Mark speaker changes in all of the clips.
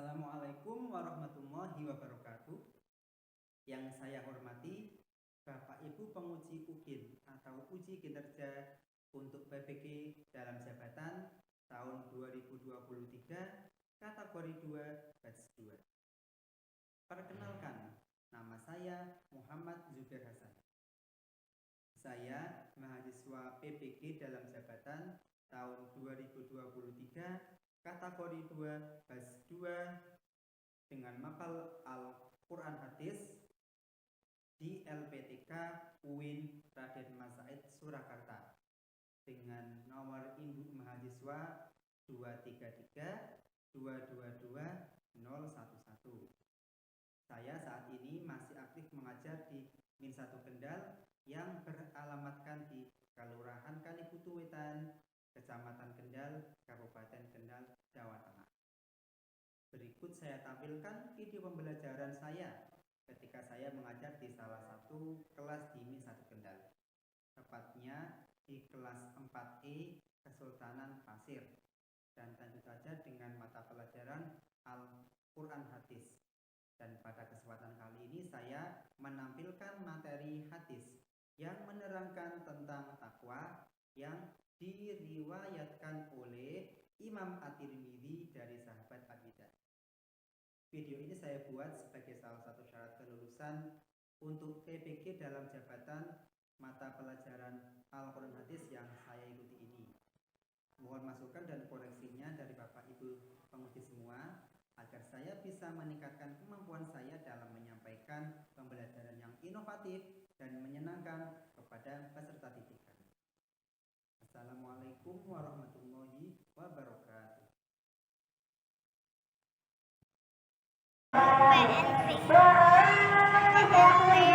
Speaker 1: Assalamualaikum warahmatullahi wabarakatuh. Yang saya hormati Bapak Ibu penguji UKIN atau uji kinerja untuk PPG dalam jabatan tahun 2023 kategori 2 batch 2. Perkenalkan, nama saya Muhammad Zubair Hasan. Saya mahasiswa PPG dalam jabatan tahun 2023 kategori 2 batch 2 dengan mapal Al-Quran Hadis di LPTK UIN Raden Mas Said Surakarta dengan nomor induk mahasiswa 233-222-011. Saya saat ini masih aktif mengajar di Min 1 Kendal yang beralamatkan di Kelurahan Kaliputu Wetan, Kecamatan Kendal, Kabupaten Kendal, Jawa Tengah. Berikut saya tampilkan video pembelajaran saya ketika saya mengajar di salah satu kelas di Min 1 Kendal, tepatnya di kelas 4E Kesultanan Pasir, dan tentu saja dengan mata pelajaran Al-Quran Hadis. Dan pada kesempatan kali ini saya menampilkan materi hadis yang menerangkan tentang takwa yang diriwayatkan oleh Imam At-Tirmidzi dari sahabat Abidah. Video ini saya buat sebagai salah satu syarat kelulusan untuk PPG dalam jabatan mata pelajaran Al-Quran Hadis yang saya ikuti ini. Mohon masukan dan koreksinya dari Bapak Ibu penguji semua agar saya bisa meningkatkan kemampuan saya dalam menyampaikan pembelajaran yang inovatif dan menyenangkan kepada peserta didik. Assalamualaikum warahmatullahi wabarakatuh.
Speaker 2: Bismillahirrahmanirrahim.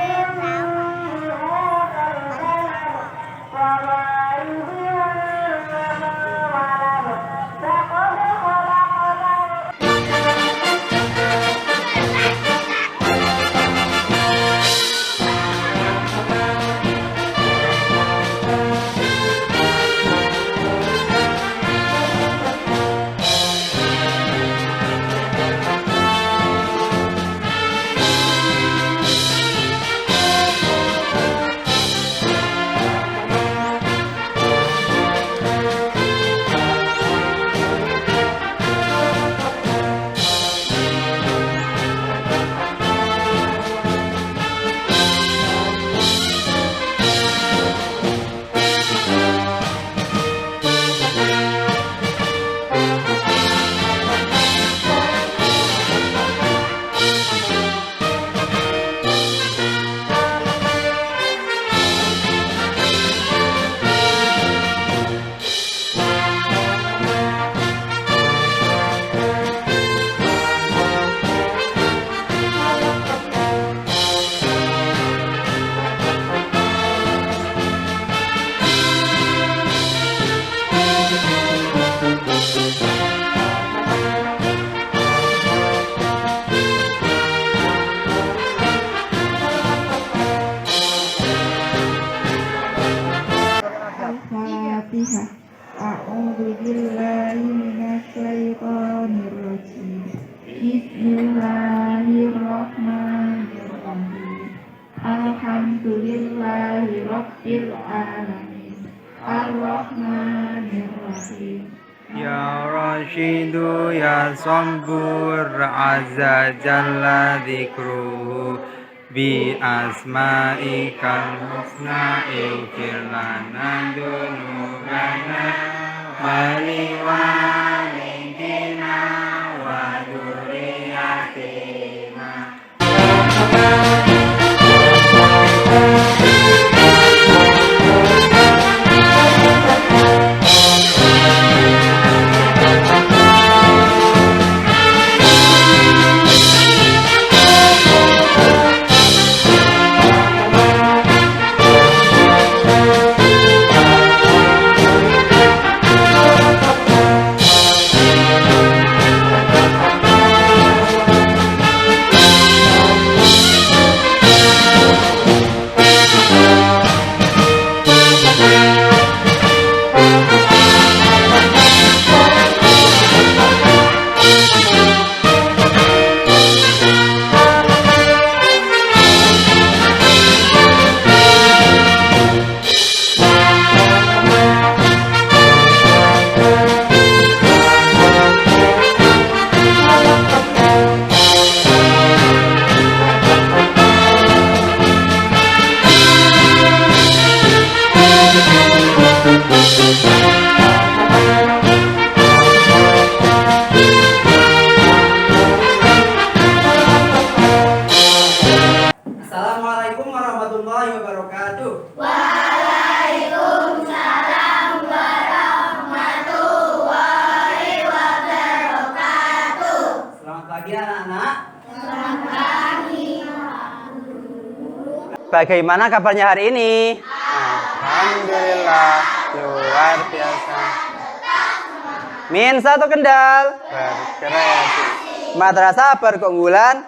Speaker 2: Alhamdulillahirabbil alamin. Arrahmanirrahim.
Speaker 3: Ya Rashidu ya Sambur azza jalla dzikruhu bi asma'ikal husna ighfir lana dzunubana wa liwalidina wa dzurriyyatina.
Speaker 4: Bagaimana kabarnya hari ini? Alhamdulillah, luar biasa. Min 1 Kendal berkreasi. Madrasah berkeunggulan.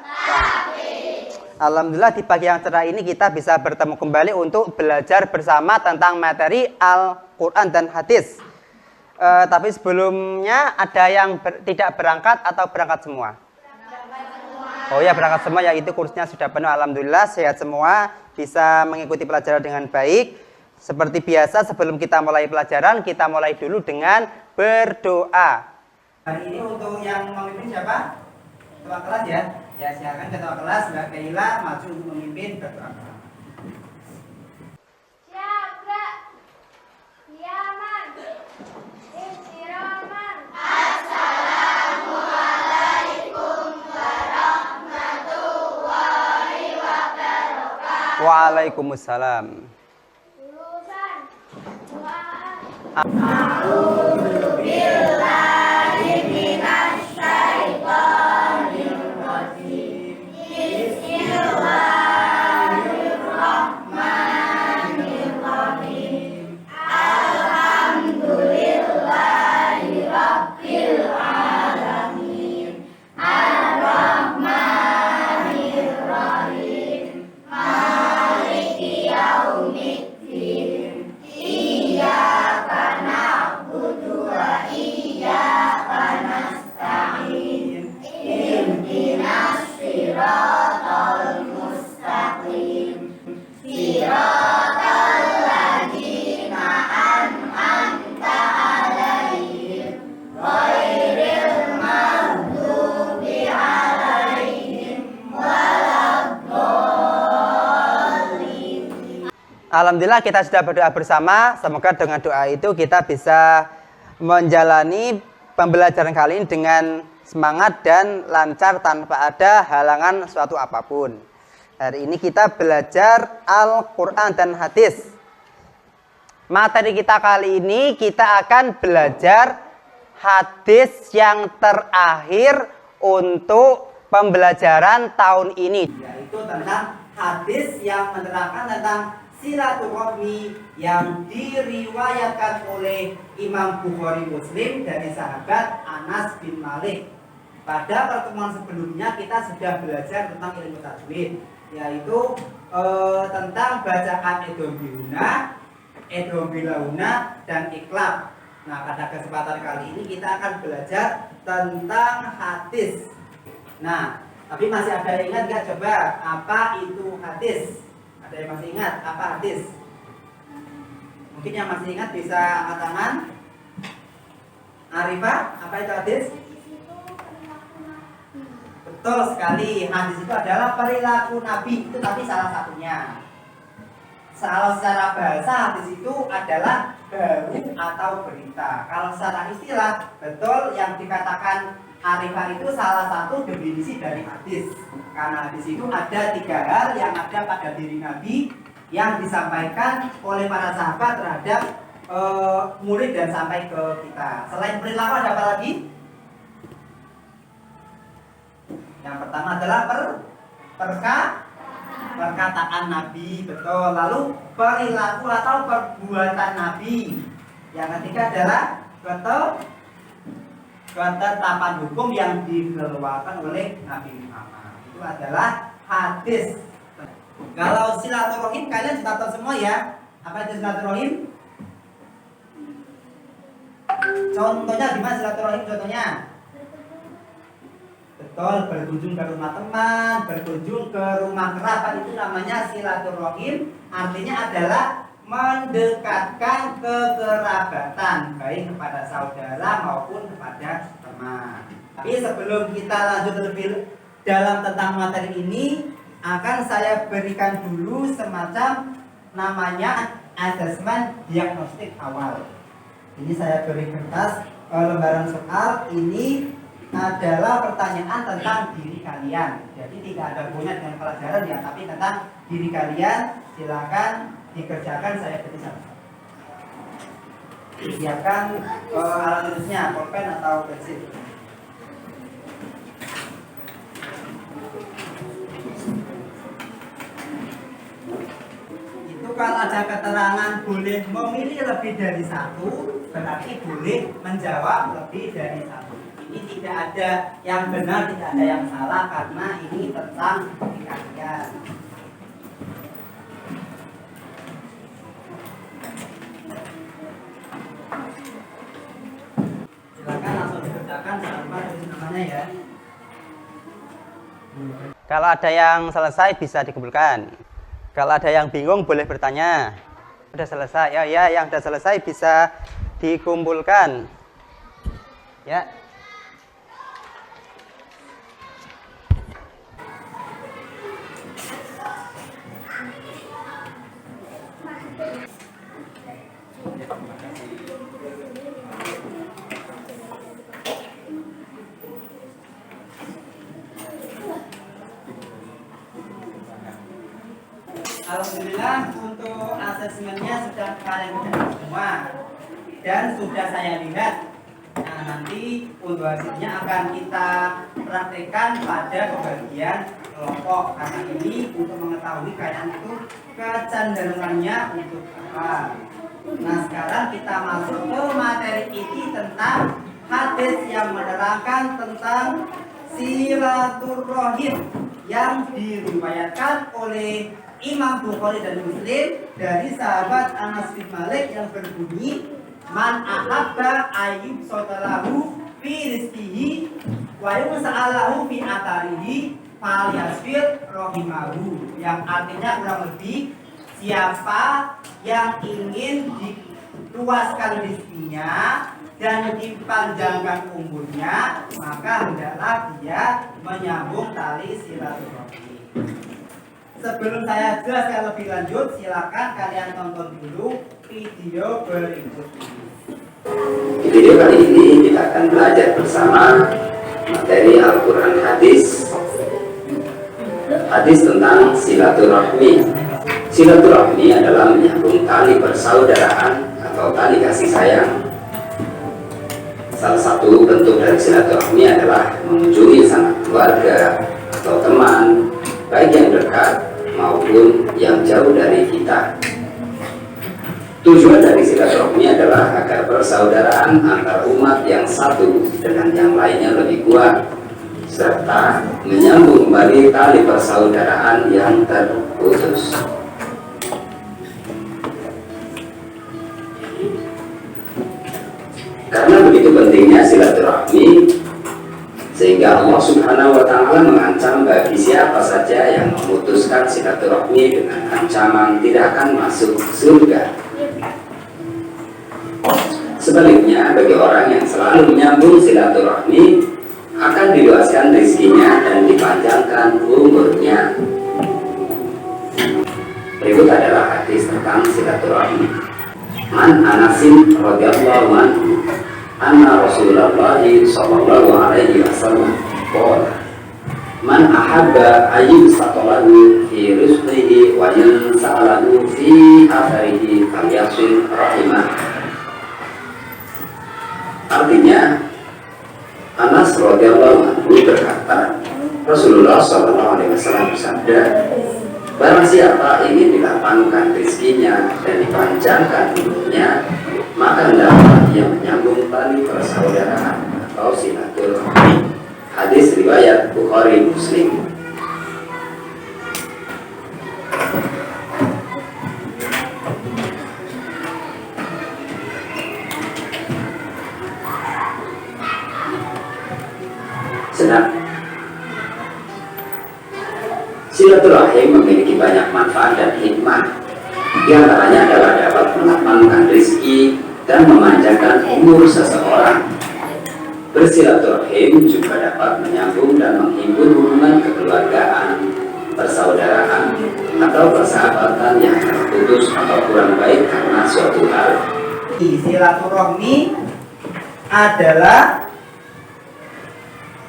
Speaker 4: Alhamdulillah di pagi yang cerah ini kita bisa bertemu kembali untuk belajar bersama tentang materi Al-Quran dan hadis. Tapi sebelumnya ada yang tidak berangkat atau berangkat semua? Oh ya, berangkat semua, yaitu kursusnya sudah penuh. Alhamdulillah sehat semua, bisa mengikuti pelajaran dengan baik. Seperti biasa sebelum kita mulai pelajaran, kita mulai dulu dengan berdoa.
Speaker 1: Hari ini untuk yang memimpin siapa? Ketua kelas ya? Ya silakan ketua kelas Mbak Kaila maju untuk memimpin berdoa.
Speaker 5: Siapa? Yaman. Istiraman.
Speaker 4: Waalaikumsalam.
Speaker 5: Lulusan. Doaan.
Speaker 4: Alhamdulillah kita sudah berdoa bersama. Semoga dengan doa itu kita bisa menjalani pembelajaran kali ini dengan semangat dan lancar tanpa ada halangan suatu apapun. Hari ini kita belajar Al-Quran dan hadis. Materi kita kali ini kita akan belajar hadis yang terakhir untuk pembelajaran tahun ini,
Speaker 1: Yaitu tentang hadis yang menerangkan tentang silaturahmi yang diriwayatkan oleh Imam Bukhari Muslim dari sahabat Anas bin Malik. Pada pertemuan sebelumnya kita sudah belajar tentang ilmu tajwid, yaitu tentang bacaan edom bilauna, dan iklab. Nah, pada kesempatan kali ini kita akan belajar tentang hadis. Nah, tapi masih ada yang ingat nggak coba apa itu hadis? Ada yang masih ingat apa hadis? Mungkin yang masih ingat bisa angkat tangan. Arifah, apa itu hadis? Betul sekali, hadis itu adalah perilaku Nabi, itu tapi salah satunya. Kalau secara bahasa hadis itu adalah baru atau berita. Kalau secara istilah, betul yang dikatakan Arifah itu salah satu definisi dari hadis. Karena hadis itu ada 3 hal yang ada pada diri Nabi yang disampaikan oleh para sahabat terhadap murid dan sampai ke kita. Selain perilaku ada apa lagi? Yang pertama adalah perkataan Nabi, betul. Lalu perilaku atau perbuatan Nabi. Yang ketiga adalah ketetapan hukum yang dikeluarkan oleh Nabi Muhammad. Itu adalah hadis. Kalau silaturahim kalian sudah tahu semua ya. Apa itu silaturahim? Contohnya gimana silaturahim contohnya? Betul, berkunjung ke rumah teman, berkunjung ke rumah kerabat, itu namanya silaturahim. Artinya adalah mendekatkan kekerabatan baik kepada saudara maupun kepada teman. Tapi sebelum kita lanjut lebih dalam tentang materi ini, akan saya berikan dulu semacam namanya asesmen diagnostik awal. Ini saya beri kertas lembaran soal. Ini adalah pertanyaan tentang diri kalian. Jadi tidak ada hubungannya dengan pelajaran ya, tapi tentang diri kalian. Silakan dikerjakan, saya beri satu. Siapkan alat tulisnya, pulpen atau pensil. kalau ada keterangan boleh memilih lebih dari satu, berarti boleh menjawab lebih dari satu. Ini tidak ada yang benar, tidak ada yang salah, karena ini tentang kalian. Silakan langsung dikerjakan, jangan lupa tulis namanya ya.
Speaker 4: Kalau ada yang selesai bisa dikumpulkan. Kalau ada yang bingung boleh bertanya. Udah selesai? Ya, yang udah selesai bisa dikumpulkan. Ya.
Speaker 1: Alhamdulillah untuk asesmennya sudah kalian kerjakan semua dan sudah saya lihat. Nah, nanti untuk hasilnya akan kita praktekkan pada pembagian kelompok, karena ini untuk mengetahui kalian itu kecenderungannya untuk apa. Nah, sekarang kita masuk ke materi inti tentang hadis yang menerangkan tentang silaturahim yang diriwayatkan oleh Imam Bukhari dan Muslim dari sahabat Anas bin Malik yang berbunyi, man ahabba ayyub sotalahu fi rizkihi wa yus'alahu fi atarihi falyasbir rahimahu, yang artinya kurang lebih siapa yang ingin diluaskan rezekinya dan dipanjangkan umurnya, maka hendaklah dia menyambung tali silaturahmi. Sebelum saya jelaskan lebih lanjut, silakan kalian tonton dulu video berikut ini.
Speaker 6: Di video kali ini kita akan belajar bersama materi Al-Quran hadis tentang silaturahmi. Silaturahmi adalah menyambung tali persaudaraan atau tali kasih sayang. Salah satu bentuk dari silaturahmi adalah mengunjungi sanak keluarga atau teman, baik yang dekat maupun yang jauh dari kita. Tujuan dari silaturahmi adalah agar persaudaraan antar umat yang satu dengan yang lainnya lebih kuat, serta menyambung kembali tali persaudaraan yang terputus. Karena begitu pentingnya silaturahmi, sehingga Allah Subhanahu wa Ta'ala mengancam bagi siapa saja yang memutuskan silaturahmi dengan ancaman tidak akan masuk surga. Sebaliknya, bagi orang yang selalu menyambung silaturahmi akan diluaskan rezekinya dan dipanjangkan umurnya. Berikut adalah hadis tentang silaturahmi. An Anasin radhiyallahu anhu anna Rasulullah sallallahu alaihi wasallam qala man ahabba ayyusatalahu fi rizqihi wa yansa'alahu fi atharihi falyasil rahimah. Artinya, Anas radhiyallahu anhu berkata, Rasulullah sallallahu alaihi wasallam bersabda, barang siapa ingin dilapangkan rezekinya dan dipanjangkan umurnya, maka hendaklah ia menyambung tali persaudaraan atau silaturahmi. Hadis riwayat Bukhari Muslim. Senang. Silaturahim memiliki banyak manfaat dan hikmah. Di antaranya adalah dapat melapangkan rezeki dan memanjangkan umur seseorang. Bersilaturahim juga dapat menyambung dan menghimpun hubungan kekeluargaan, persaudaraan, atau persahabatan yang terputus atau kurang baik karena suatu hal.
Speaker 1: Silaturahmi adalah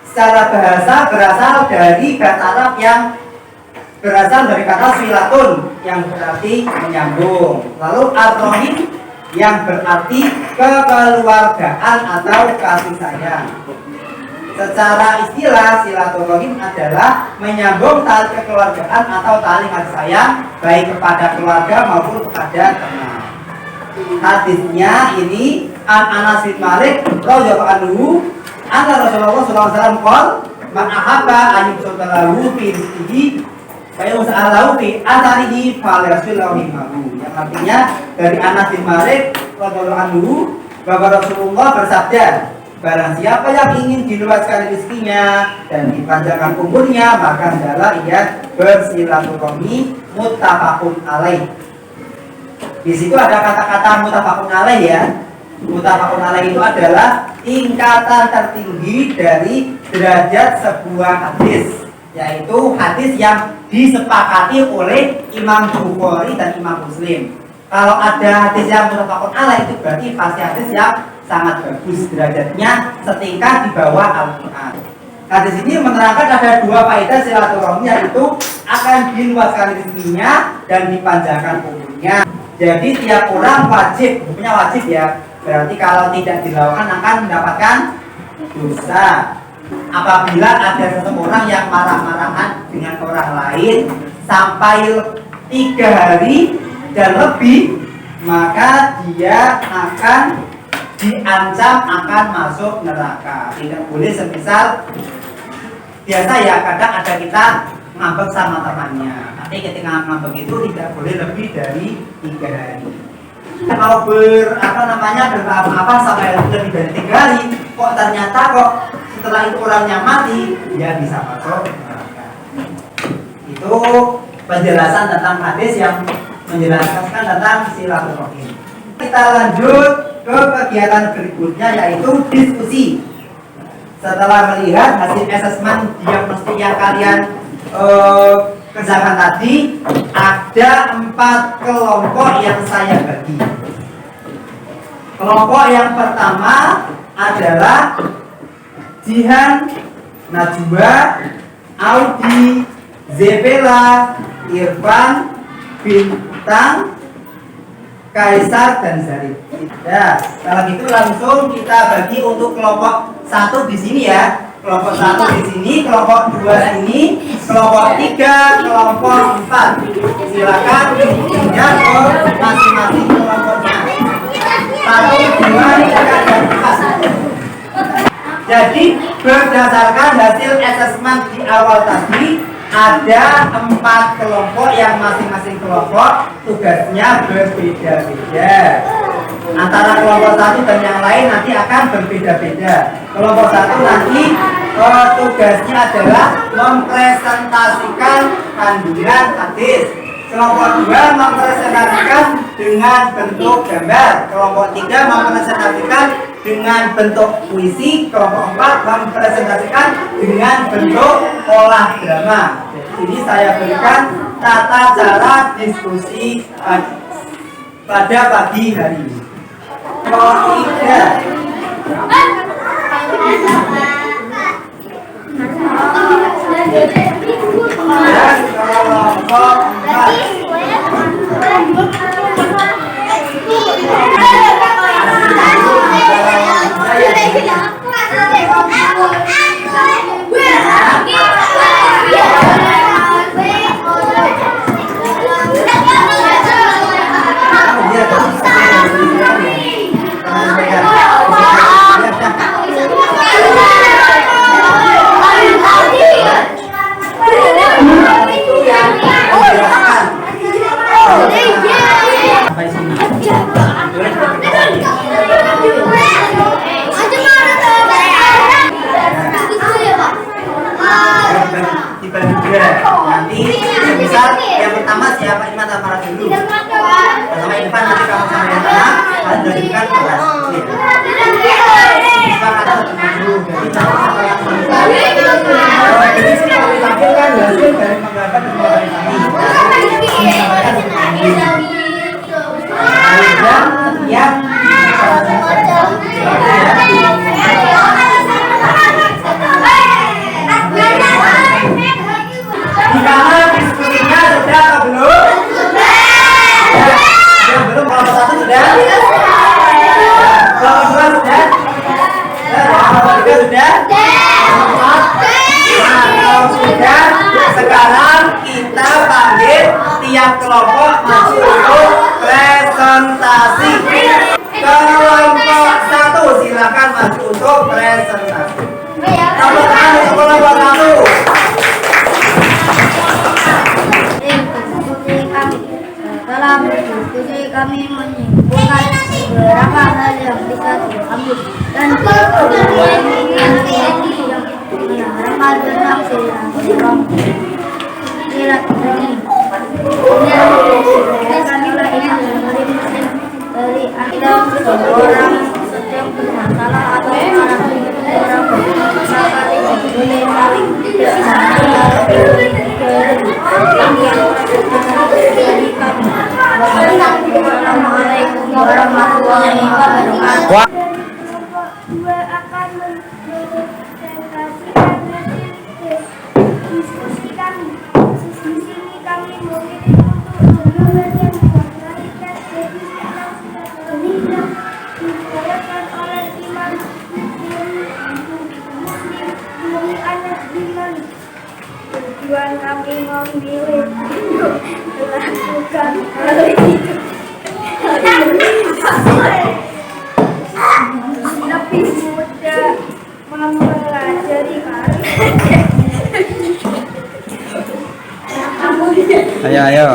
Speaker 1: secara bahasa berasal dari bahasa Arab yang berasal dari kata silatun yang berarti menyambung, lalu ar-rahim yang berarti kekeluargaan atau kasih sayang. Secara istilah, silaturahim adalah menyambung tali kekeluargaan atau tali kasih sayang baik kepada keluarga maupun kepada teman. Hadisnya ini an Anas bin Malik radhiyallahu anhu, anna Rasulullah sallallahu alaihi wasallam qol man ahabba an yusalla fi rizqihi fa yus'alahu fi atharihi falyasbilahu. Yang artinya dari Anas bin Malik radhiyallahu anhu bahwa Rasulullah bersabda, barang siapa yang ingin diluaskan rezekinya dan dipanjangkan umurnya, maka hendaklah ia bersilaturahmi. Muttafaqun alaih. Di situ ada kata-kata muttafaqun alaih ya. Muttafaqun alaih itu adalah tingkatan tertinggi dari derajat sebuah hadis, yaitu hadis yang disepakati oleh Imam Bukhari dan Imam Muslim. Kalau ada hadis yang muttafaqun alaih itu berarti pasti hadis yang sangat bagus, derajatnya setingkat di bawah Al-Quran. Hadis ini menerangkan ada dua faedah silaturahmi, yaitu akan diluaskan rezekinya dan dipanjangkan umurnya. Jadi tiap orang wajib, hukumnya wajib ya. Berarti kalau tidak dilakukan akan mendapatkan dosa. Apabila ada seseorang yang marah-marahan dengan orang lain sampai 3 hari dan lebih, maka dia akan diancam akan masuk neraka. Tidak boleh semisal biasa ya, kadang ada kita ngambek sama temannya, tapi ketika ngambek itu tidak boleh lebih dari 3 hari. Kalau bermaaf-maafan sampai lebih dari 3 hari, kok ternyata kok setelah itu orangnya mati, dia bisa masuk neraka. Itu penjelasan tentang hadis yang menjelaskan tentang silaturahim. Kita lanjut ke kegiatan berikutnya, yaitu diskusi. Setelah melihat hasil asesmen diagnostik yang kalian kerjakan tadi, ada 4 kelompok yang saya bagi. Kelompok yang pertama adalah Jihan, Najwa, Audi, Zebela, Irfan, Bintang, Kaisar, dan Zarif. Ya, kalau gitu langsung kita bagi untuk kelompok 1 di sini ya. Kelompok 1 di sini, kelompok 2 sini, kelompok 3, kelompok 4. Silakan pindah ke masing-masing kelompoknya. 1, 2, 3, dan 4. Jadi berdasarkan hasil asesmen di awal tadi, ada 4 kelompok yang masing-masing kelompok tugasnya berbeda-beda. Antara kelompok 1 dan yang lain nanti akan berbeda-beda. Kelompok 1 nanti tugasnya adalah mempresentasikan kandungan hadis. Kelompok 2 mempresentasikan dengan bentuk gambar. Kelompok 3 mempresentasikan dengan bentuk puisi. Kelompok 4 mempresentasikan dengan bentuk olah drama. Jadi ini saya berikan tata cara diskusi pada pagi hari ini. Kelompok 3 dan kelompok
Speaker 5: 3 sudah?
Speaker 4: Nah, kalau sudah, sekarang kita panggil tiap kelompok maju untuk presentasi. Kelompok 1 silakan maju untuk presentasi. Tepuk tangan untuk kelompok 1.
Speaker 5: Dalam diskusi kami menyimpulkan beberapa hal yang bisa diambil dan yang menerangkan tentang silaturahmi. Kami ingin dari Anda seorang sedang bermasalah atau orang bermasalah boleh saling Assalamualaikum warahmatullahi wabarakatuh. Dua akan mempresentasikan diskusi kami. Di sini kami memilih untuk mengenai kualitas ini yang dibayarkan oleh imam muslim dari anak iman. Tujuan kami memilih untuk melakukan hal itu lebih mudah mempelajari
Speaker 3: Ayo.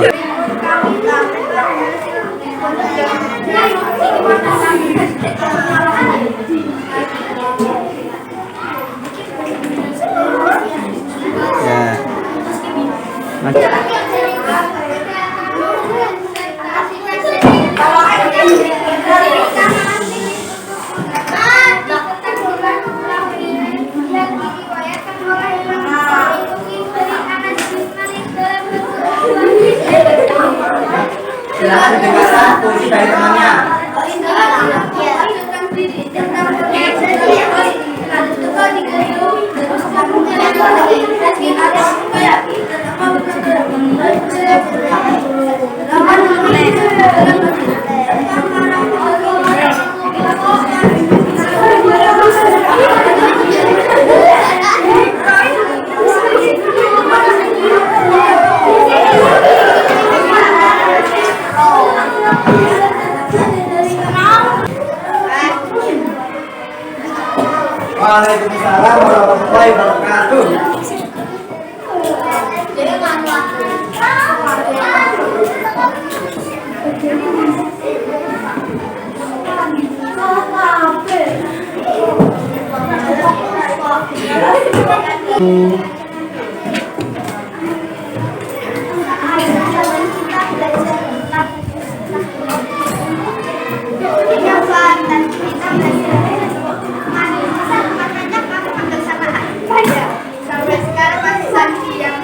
Speaker 4: Silakan dengarkan puisi dari temannya. Waalaikumsalam warahmatullahi wabarakatuh.
Speaker 5: Sampai sekarang masih saksi yang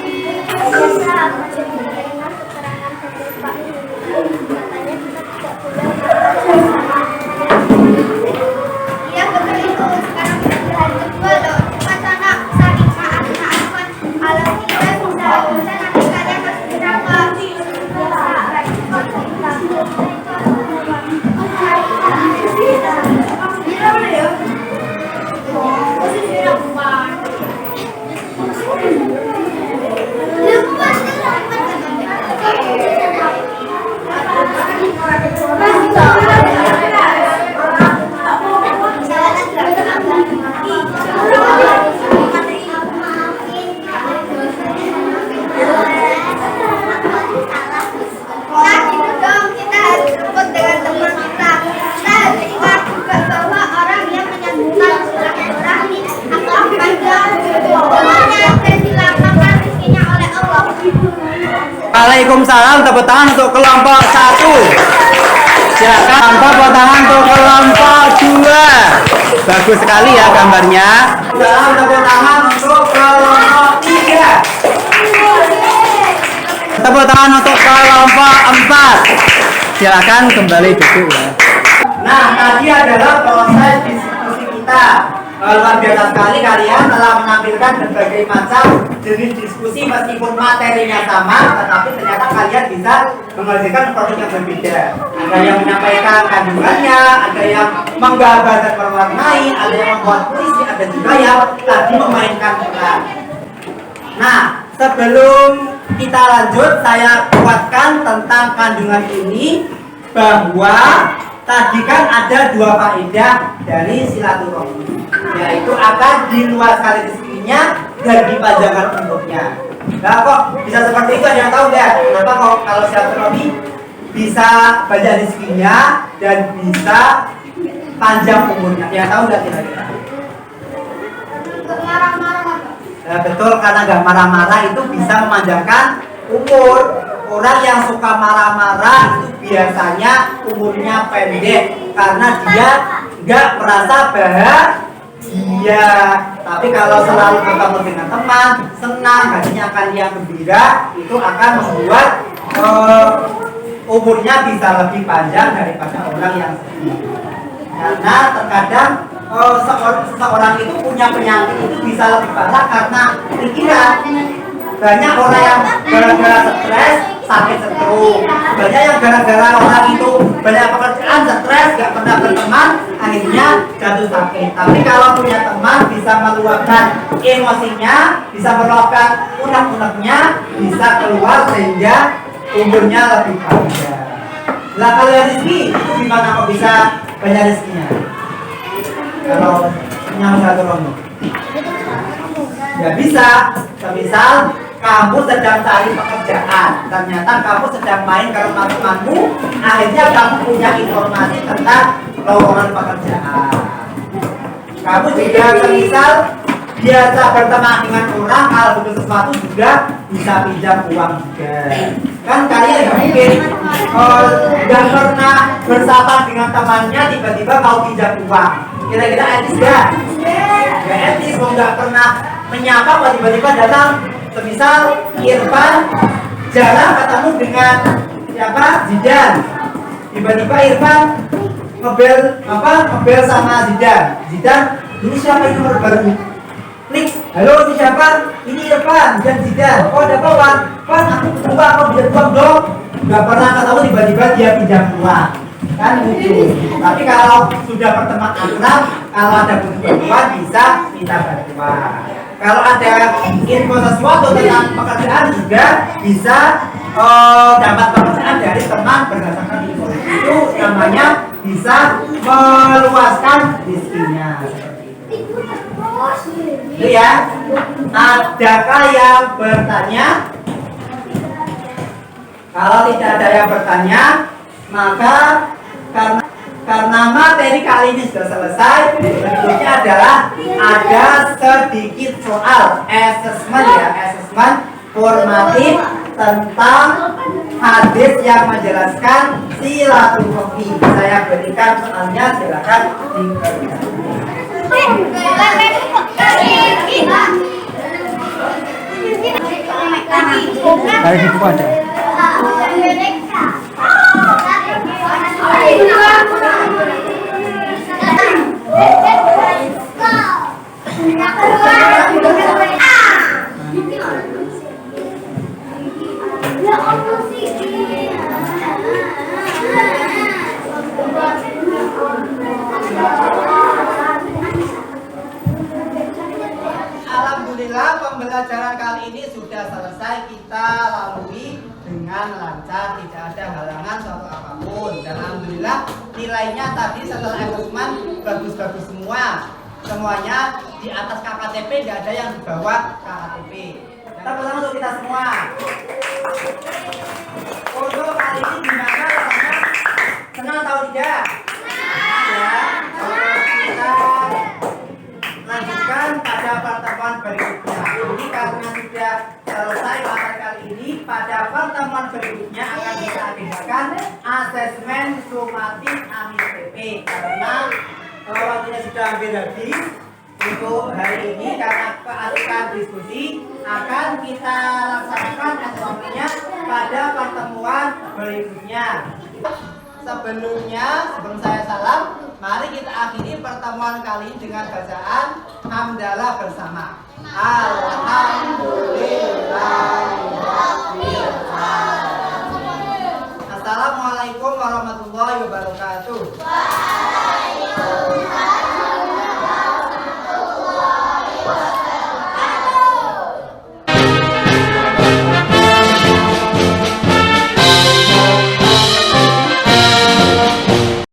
Speaker 5: iya betul itu. Sekarang hari kedua loh. Cepat sana saling maaf-maafan. Kalau kita bisa nanti kalian harus berapa?
Speaker 4: Waalaikumsalam, tepuk tangan untuk kelompok 1. Silakan tepuk tangan untuk kelompok 2. Bagus sekali ya gambarnya. Salam tepuk tangan untuk kelompok 3. Tepuk tangan untuk kelompok 4. Silakan kembali duduk ya. Nah, tadi adalah proses diskusi kita.
Speaker 1: Luar biasa sekali kalian telah menampilkan berbagai macam jenis diskusi meskipun materinya sama, tetapi ternyata kalian bisa menghasilkan produk yang berbeda. Ada yang menyampaikan kandungannya, ada yang menggambar dan mewarnai, ada yang membuat puisi, ada juga yang tadi memainkan peran. Nah, sebelum kita lanjut, saya kuatkan tentang kandungan ini bahwa tadi kan ada dua faedah dari silaturahmi, yaitu akan diluaskan rezekinya dan dipanjangkan umurnya. Nah, kok bisa seperti itu? Ada yang tahu nggak? Kenapa kok kalau silaturahmi bisa banyak rezekinya dan bisa panjang umurnya? Yang tahu nggak kira-kira? Nah, betul, karena nggak marah-marah itu bisa memanjangkan umur. Orang yang suka marah-marah itu biasanya umurnya pendek karena dia nggak merasa bahagia. Tapi kalau selalu bertemu dengan teman, senang, hatinya akan dia gembira, itu akan membuat umurnya bisa lebih panjang daripada orang yang sedih. Karena terkadang seseorang itu punya penyakit itu bisa lebih parah karena pikiran. Banyak orang yang gara-gara stres sakit stroke. Banyak yang gara-gara orang itu banyak pekerjaan, stres, gak pernah berteman, akhirnya jatuh sakit. Tapi kalau punya teman bisa meluapkan emosinya, bisa meluapkan unek-uneknya, bisa keluar sehingga umurnya lebih panjang. Lah kalau yang rezeki itu gimana kok bisa banyak rezekinya? Kalau punya silaturahmi ya bisa. Semisal kamu sedang cari pekerjaan, ternyata kamu sedang main ke rumah temanmu, akhirnya kamu punya informasi tentang lowongan pekerjaan. Kamu juga semisal biasa berteman dengan orang, kalau butuh sesuatu juga bisa pinjam uang juga. Kan kalian nggak mungkin nggak pernah bersama dengan temannya tiba-tiba mau pinjam uang. Kira-kira etis nggak? Nggak etis, mau nggak pernah menyapa kok tiba-tiba datang. Semisal Irfan jarang ketemu dengan siapa? Zidan. Tiba-tiba Irfan ngebel sama Zidan. Zidan, ini siapa, ini nomor baru? Klik, halo ini siapa? Ini Irfan dan Zidan. Oh ada apa Wan? Wan aku butuh uang, aku bisa uang dong. Gak pernah ketemu tiba-tiba dia pinjam uang. Kan lucu. Tapi kalau sudah berteman akrab, kalau ada bantuan bisa minta bantuan. Kalau ada info sesuatu tentang pekerjaan juga bisa dapat pekerjaan dari teman berdasarkan info itu, namanya bisa meluaskan rezekinya. Itu ya. Adakah yang bertanya? Kalau tidak ada yang bertanya, maka karena materi kali ini sudah selesai, berikutnya adalah ada sedikit soal assessment formatif tentang hadis yang menjelaskan silaturahmi. Saya berikan soalnya, silakan dikerjakan.
Speaker 3: Dari di buku ada.
Speaker 1: Alhamdulillah pembelajaran kali ini sudah selesai kita lalui dengan lancar, tidak ada halangan suatu apapun. Dan alhamdulillah nilainya tadi setelah assessment bagus-bagus semua. Semuanya di atas KKTP, tidak ada yang di bawah KKTP. Tepuk tangan untuk kita semua. Untuk kali ini gimana rasanya? Senang atau tidak? Ya. Kita lanjutkan pada pertemuan berikutnya. Ini karena sudah selesai materi kali ini, pada pertemuan berikutnya akan kita agendakan asesmen sumatif Amin PP. Karena waktunya sudah hampir habis untuk hari ini, karena keasikan diskusi akan kita laksanakan asesmennya pada pertemuan berikutnya.
Speaker 4: sebelum saya salam, mari kita akhiri pertemuan kali ini dengan bacaan hamdalah bersama. Alhamdulillahirabbil alamin. Assalamualaikum warahmatullahi wabarakatuh.